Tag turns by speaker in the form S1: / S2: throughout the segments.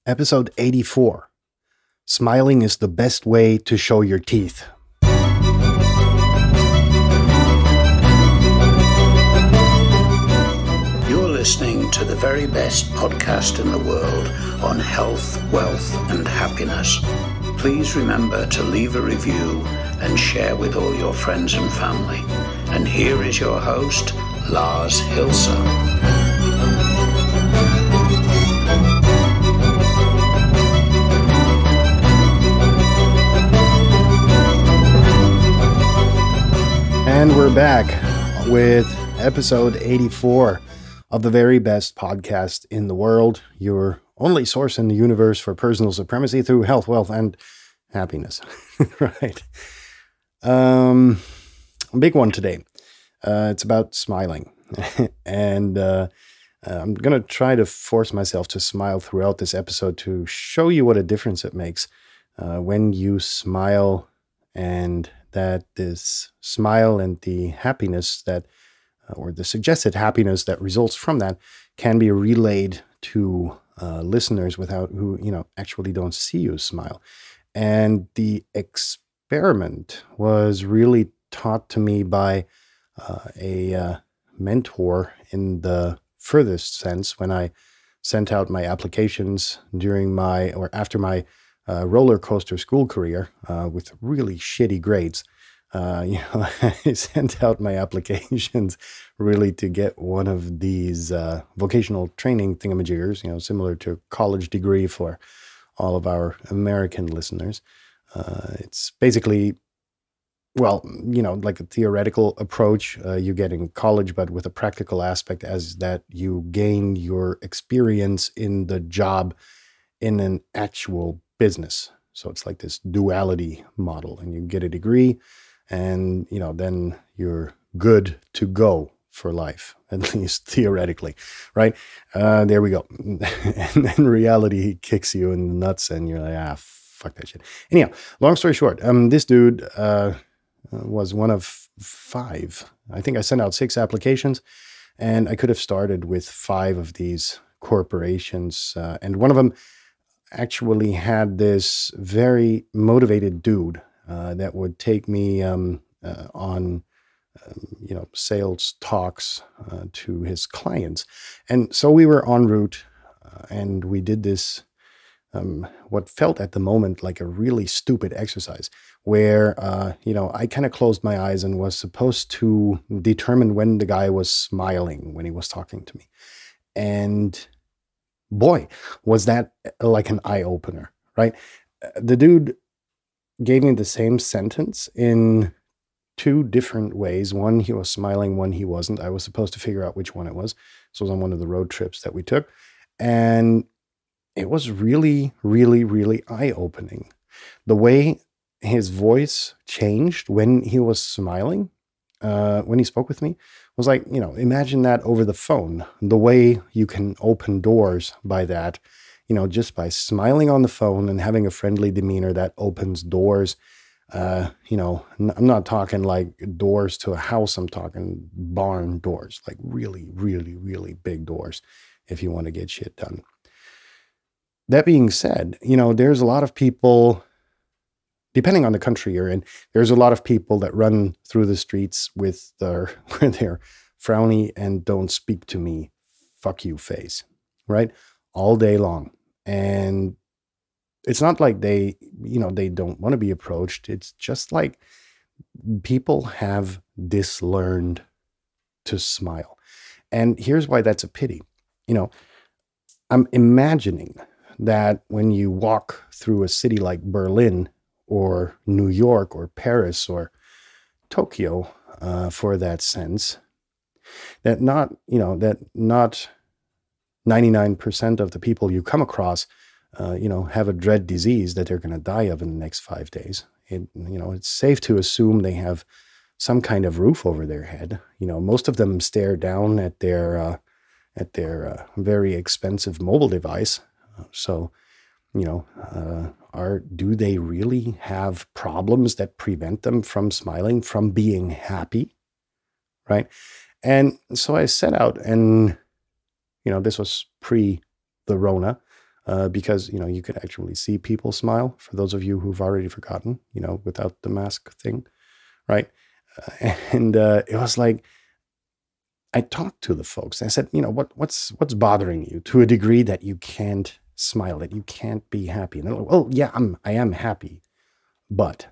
S1: Episode 84. Smiling is the best way to show your teeth.
S2: You're listening to the very best podcast in the world on health, wealth, and happiness. Please remember to leave a review and share with all your friends and family. And here is your host, Lars Hilser.
S1: And we're back with episode 84 of the very best podcast in the world, your only source in the universe for personal supremacy through health, wealth, and happiness. Right. A big one today. It's about smiling. And I'm going to try to force myself to smile throughout this episode to show you what a difference it makes when you smile, and that this smile and the happiness that, or the suggested happiness that results from that, can be relayed to listeners who actually don't see you smile. And the experiment was really taught to me by a mentor in the furthest sense when I sent out my applications after my roller coaster school career with really shitty grades. I sent out my applications really to get one of these vocational training thingamajiggers, similar to a college degree for all of our American listeners. It's basically, like a theoretical approach you get in college, but with a practical aspect as that you gain your experience in the job in an actual business. So it's like this duality model, and you get a degree and, then you're good to go for life, at least theoretically, right? There we go. And then reality kicks you in the nuts and you're like, fuck that shit. Anyhow, long story short, this dude was one of 5. I think I sent out 6 applications, and I could have started with 5 of these corporations. And one of them actually had this very motivated dude that would take me on sales talks to his clients. And so we were en route, and we did this what felt at the moment like a really stupid exercise where I kind of closed my eyes and was supposed to determine when the guy was smiling when he was talking to me. And boy, was that like an eye-opener, right? The dude gave me the same sentence in 2 different ways. One, he was smiling, one he wasn't. I was supposed to figure out which one it was. This was on one of the road trips that we took. And it was really, really, really eye-opening. The way his voice changed when he was smiling, when he spoke with me, was like, imagine that over the phone. The way you can open doors by that, just by smiling on the phone and having a friendly demeanor that opens doors. I'm not talking like doors to a house. I'm talking barn doors, like really, really, really big doors if you want to get shit done. That being said, there's a lot of people, depending on the country you're in, there's a lot of people that run through the streets with their frowny and don't speak to me, fuck you face, right? All day long. And it's not like they don't want to be approached. It's just like people have dislearned to smile. And here's why that's a pity. I'm imagining that when you walk through a city like Berlin or New York or Paris or Tokyo, for that sense, that not 99% of the people you come across, have a dread disease that they're going to die of in the next 5 days. It's safe to assume they have some kind of roof over their head. Most of them stare down at their very expensive mobile device. So, do they really have problems that prevent them from smiling, from being happy? Right. And so I set out, and, this was pre the Rona. because, you could actually see people smile, for those of you who've already forgotten, without the mask thing, right? And it was like, I talked to the folks. I said, what's bothering you to a degree that you can't smile, that you can't be happy? And they're like, well, yeah, I am happy, but,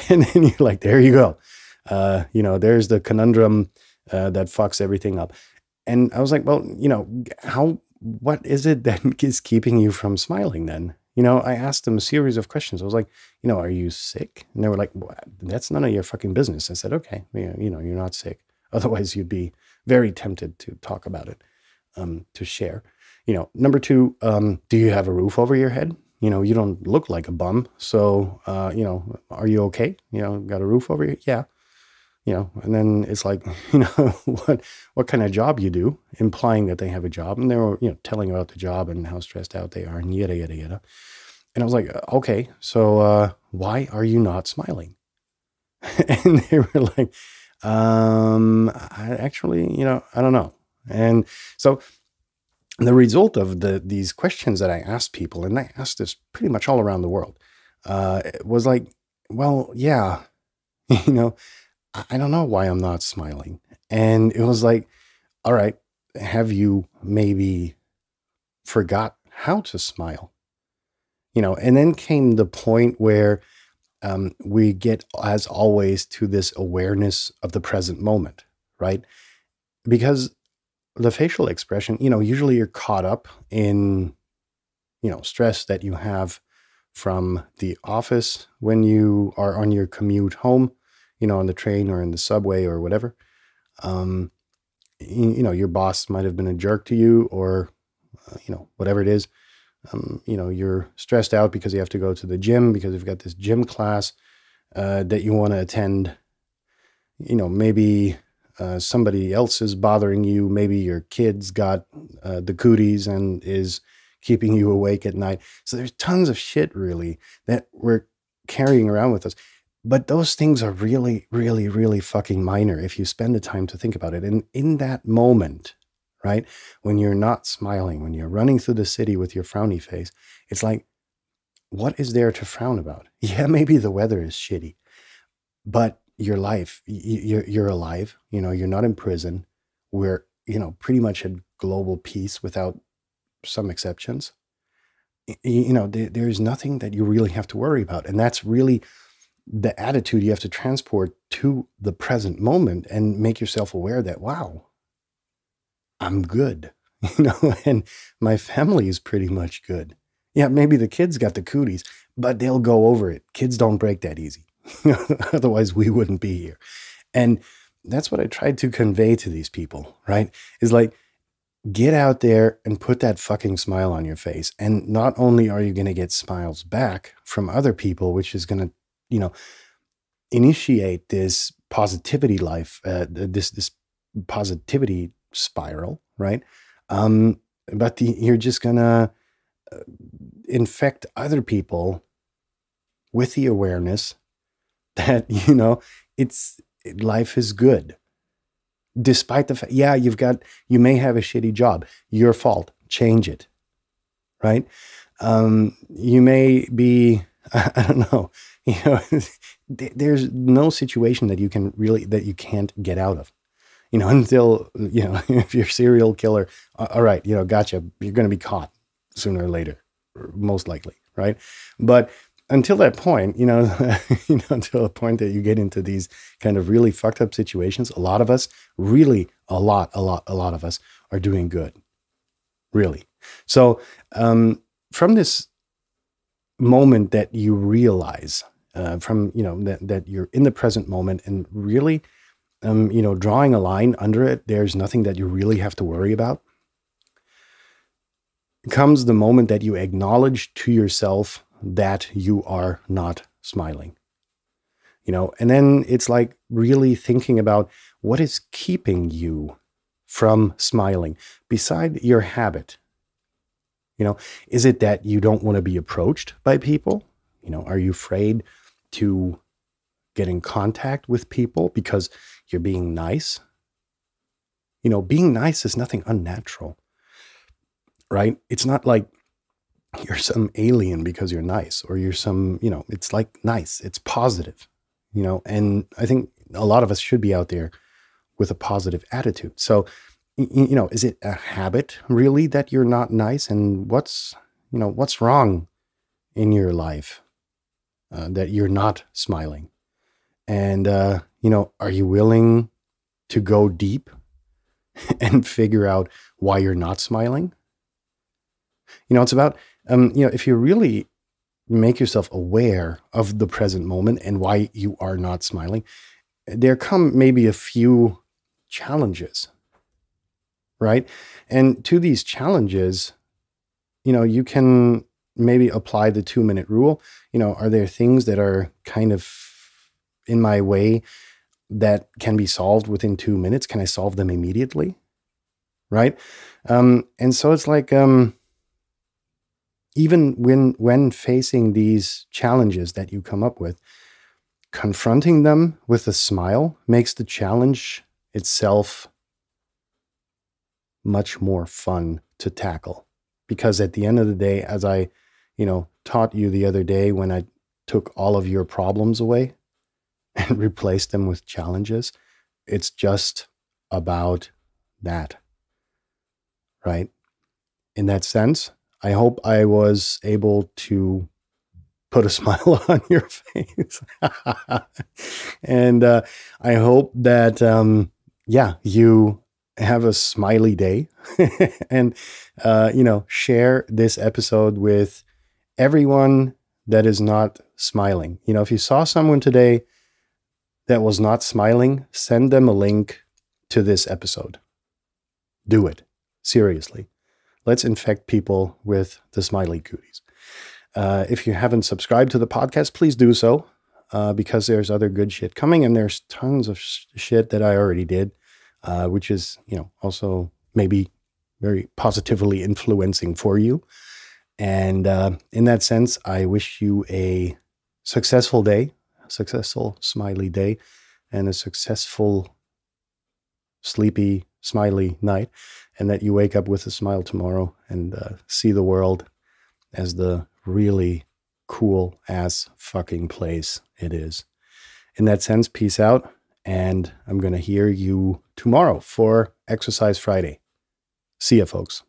S1: and then you're like, there you go. There's the conundrum that fucks everything up. And I was like, well, what is it that is keeping you from smiling then? I asked them a series of questions. I was like, are you sick? And they were like, well, that's none of your fucking business. I said, okay, you're not sick. Otherwise, you'd be very tempted to talk about it, to share. Number two, do you have a roof over your head? You don't look like a bum. So, are you okay? Got a roof over you? Yeah. And then it's like, what kind of job you do, implying that they have a job. And they were, telling about the job and how stressed out they are and yada, yada, yada. And I was like, okay, so why are you not smiling? And they were like, I actually, I don't know. And so the result of these questions that I asked people, and I asked this pretty much all around the world, was like, well, yeah, I don't know why I'm not smiling. And it was like, all right, have you maybe forgot how to smile? And then came the point where we get, as always, to this awareness of the present moment, right? Because the facial expression, usually you're caught up in, stress that you have from the office when you are on your commute home, on the train or in the subway or whatever. Your boss might have been a jerk to you, or, whatever it is. You're stressed out because you have to go to the gym because you've got this gym class that you want to attend. Maybe somebody else is bothering you. Maybe your kid's got the cooties and is keeping you awake at night. So there's tons of shit, really, that we're carrying around with us. But those things are really, really, really fucking minor if you spend the time to think about it. And in that moment, right, when you're not smiling, when you're running through the city with your frowny face, it's like, what is there to frown about? Yeah, maybe the weather is shitty, but your life, you're alive. You're not in prison. We're, pretty much at global peace without some exceptions. There's nothing that you really have to worry about. And that's really the attitude you have to transport to the present moment and make yourself aware that, wow, I'm good, and my family is pretty much good. Yeah, maybe the kids got the cooties, but they'll go over it. Kids don't break that easy. Otherwise we wouldn't be here. And that's what I tried to convey to these people, right? Is like, get out there and put that fucking smile on your face. And not only are you going to get smiles back from other people, which is going to, initiate this positivity life, this positivity spiral, right? But you're just going to infect other people with the awareness that, life is good. Despite the fact, yeah, you may have a shitty job, your fault, change it, right? You may be, I don't know, there's no situation that you can't get out of, until, if you're a serial killer, all right, gotcha, you're going to be caught sooner or later, most likely, right? But until that point, until the point that you get into these kind of really fucked up situations, a lot of us, really a lot of us are doing good, really. So from this moment that you realize, that you're in the present moment and really, drawing a line under it, there's nothing that you really have to worry about, comes the moment that you acknowledge to yourself that you are not smiling. And then it's like really thinking about what is keeping you from smiling beside your habit. Is it that you don't want to be approached by people? Are you afraid to get in contact with people because you're being nice? Being nice is nothing unnatural, right? It's not like you're some alien because you're nice, or you're some, it's like nice, it's positive, and I think a lot of us should be out there with a positive attitude. So, is it a habit really that you're not nice? And what's wrong in your life that you're not smiling? And, are you willing to go deep and figure out why you're not smiling? It's about, if you really make yourself aware of the present moment and why you are not smiling, there come maybe a few challenges, right? And to these challenges, you can maybe apply the 2-minute rule. Are there things that are kind of in my way that can be solved within 2 minutes? Can I solve them immediately? Right? And so it's like, even when facing these challenges that you come up with, confronting them with a smile makes the challenge itself much more fun to tackle. Because at the end of the day, as I, taught you the other day when I took all of your problems away and replaced them with challenges, it's just about that, right? In that sense, I hope I was able to put a smile on your face. And I hope that, you have a smiley day and, share this episode with everyone that is not smiling. If you saw someone today that was not smiling, send them a link to this episode. Do it. Seriously. Let's infect people with the smiley cooties. If you haven't subscribed to the podcast, please do so, because there's other good shit coming, and there's tons of shit that I already did, which is, also maybe very positively influencing for you. And in that sense, I wish you a successful day, a successful smiley day, and a successful sleepy, smiley night, and that you wake up with a smile tomorrow and see the world as the really cool ass fucking place it is. In that sense, peace out, and I'm going to hear you tomorrow for Exercise Friday. See ya, folks.